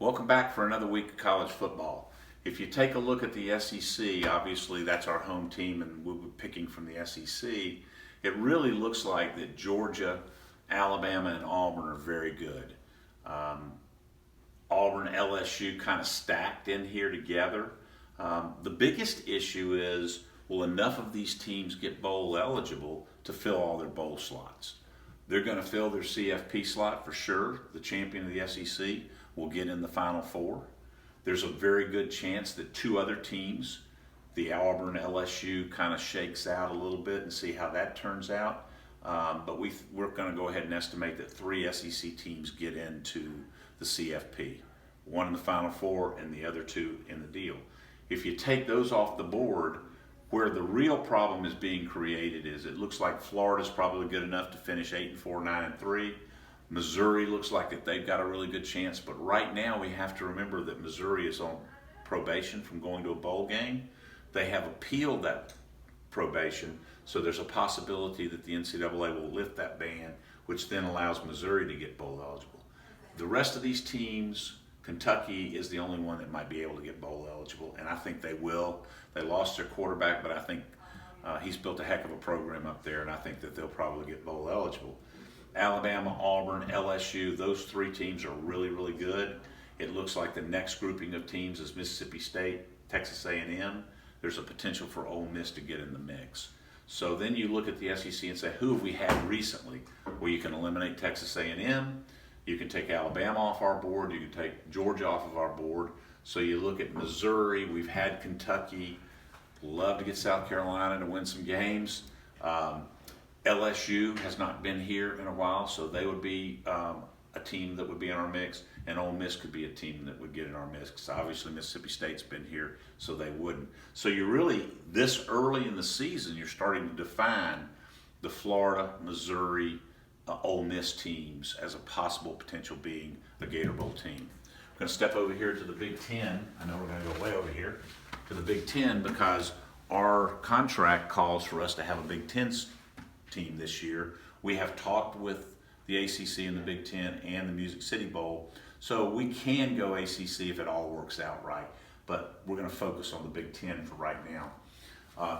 Welcome back for another week of college football. If you take a look at the SEC, obviously that's our home team and we'll be picking from the SEC. It really looks like that Georgia, Alabama, and Auburn are very good. Auburn, LSU kind of stacked in here together. The biggest issue is, will enough of these teams get bowl eligible to fill all their bowl slots? They're going to fill their CFP slot for sure. The champion of the SEC will get in the Final Four. There's a very good chance that two other teams, the Auburn, LSU, kind of shakes out a little bit and see how that turns out. But we're going to go ahead and estimate that three SEC teams get into the CFP. One in the Final Four and the other two in the deal. If you take those off the board, where the real problem is being created is it looks like Florida's probably good enough to finish 8-4, 9-3. Missouri looks like that they've got a really good chance, but right now we have to remember that Missouri is on probation from going to a bowl game. They have appealed that probation, so there's a possibility that the NCAA will lift that ban, which then allows Missouri to get bowl eligible. The rest of these teams, Kentucky is the only one that might be able to get bowl eligible, and I think they will. They lost their quarterback, but I think he's built a heck of a program up there, and I think that they'll probably get bowl eligible. Alabama, Auburn, LSU, those three teams are really, really good. It looks like the next grouping of teams is Mississippi State, Texas A&M. There's a potential for Ole Miss to get in the mix. So then you look at the SEC and say, who have we had recently? Well, you can eliminate Texas A&M. You can take Alabama off our board. You can take Georgia off of our board. So you look at Missouri. We've had Kentucky. Love to get South Carolina to win some games. LSU has not been here in a while, so they would be a team that would be in our mix, and Ole Miss could be a team that would get in our mix, because obviously Mississippi State's been here, so they wouldn't. So you're really, this early in the season, you're starting to define the Florida, Missouri, Ole Miss teams as a possible potential being a Gator Bowl team. We're going to step over here to the Big Ten. I know we're going to go way over here to the Big Ten because our contract calls for us to have a Big Ten team this year. We have talked with the ACC and the Big Ten and the Music City Bowl, so we can go ACC if it all works out right, but we're going to focus on the Big Ten for right now.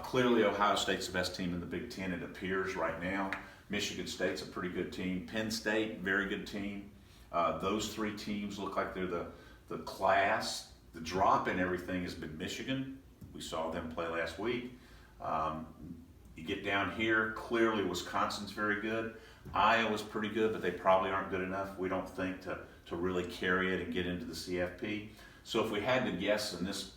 Clearly Ohio State's the best team in the Big Ten, it appears right now. Michigan State's a pretty good team. Penn State, very good team. Those three teams look like they're the class. The drop in everything has been Michigan. We saw them play last week. You get down here, clearly Wisconsin's very good. Iowa's pretty good, but they probably aren't good enough, we don't think, to really carry it and get into the CFP. So if we had to guess in this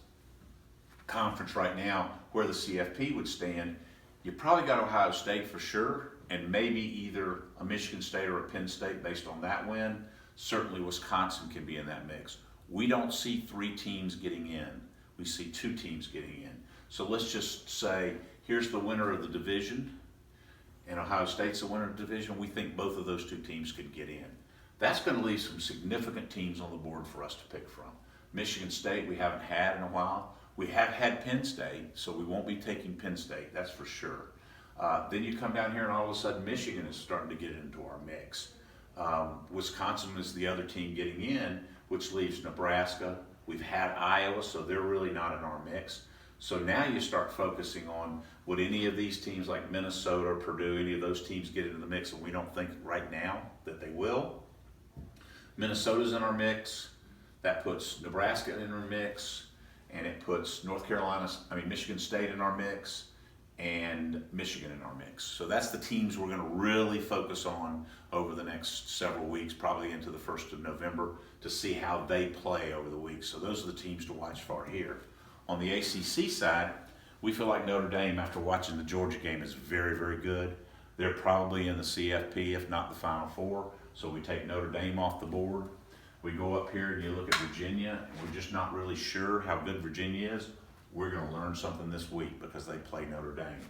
conference right now where the CFP would stand, you probably got Ohio State for sure, and maybe either a Michigan State or a Penn State based on that win. Certainly Wisconsin can be in that mix. We don't see three teams getting in. We see two teams getting in. So let's just say, here's the winner of the division, and Ohio State's the winner of the division. We think both of those two teams could get in. That's going to leave some significant teams on the board for us to pick from. Michigan State we haven't had in a while. We have had Penn State, so we won't be taking Penn State, that's for sure. Then you come down here and all of a sudden Michigan is starting to get into our mix. Wisconsin is the other team getting in, which leaves Nebraska. We've had Iowa, so they're really not in our mix. So now you start focusing on, would any of these teams like Minnesota or Purdue, any of those teams get into the mix, and we don't think right now that they will. Minnesota's in our mix. That puts Nebraska in our mix, and it puts Michigan State in our mix, and Michigan in our mix. So that's the teams we're going to really focus on over the next several weeks, probably into the 1st of November, to see how they play over the week. So those are the teams to watch for here. On the ACC side, we feel like Notre Dame, after watching the Georgia game, is very, very good. They're probably in the CFP, if not the Final Four, so we take Notre Dame off the board. We go up here and you look at Virginia, and we're just not really sure how good Virginia is. We're going to learn something this week because they play Notre Dame.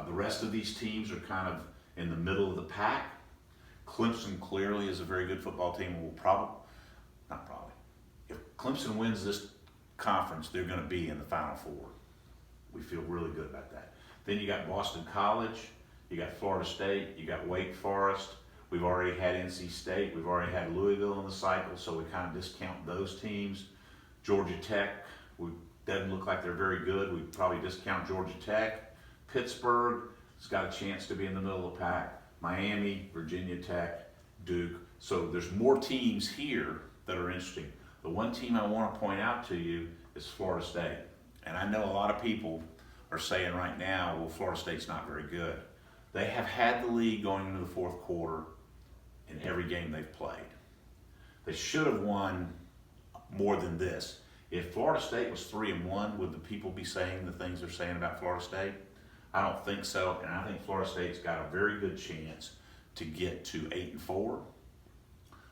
The rest of these teams are kind of in the middle of the pack. Clemson clearly is a very good football team. If Clemson wins this conference, they're going to be in the Final Four. We feel really good about that. Then you got Boston College, you got Florida State, you got Wake Forest. We've already had NC State. We've already had Louisville in the cycle, so we kind of discount those teams. Georgia Tech, doesn't look like they're very good. We probably discount Georgia Tech. Pittsburgh has got a chance to be in the middle of the pack. Miami, Virginia Tech, Duke. So there's more teams here that are interesting. The one team I want to point out to you is Florida State. And I know a lot of people are saying right now, well, Florida State's not very good. They have had the lead going into the fourth quarter in every game they've played. They should have won more than this. If Florida State was 3-1, would the people be saying the things they're saying about Florida State? I don't think so, and I think Florida State's got a very good chance to get to 8-4.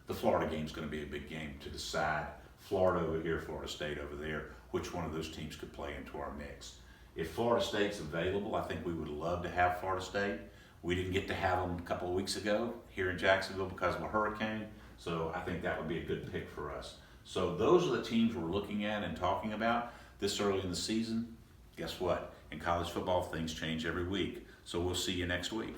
The Florida game's going to be a big game to decide. Florida over here, Florida State over there, which one of those teams could play into our mix. If Florida State's available, I think we would love to have Florida State. We didn't get to have them a couple of weeks ago here in Jacksonville because of a hurricane, so I think that would be a good pick for us. So those are the teams we're looking at and talking about this early in the season. Guess what? In college football, things change every week. So we'll see you next week.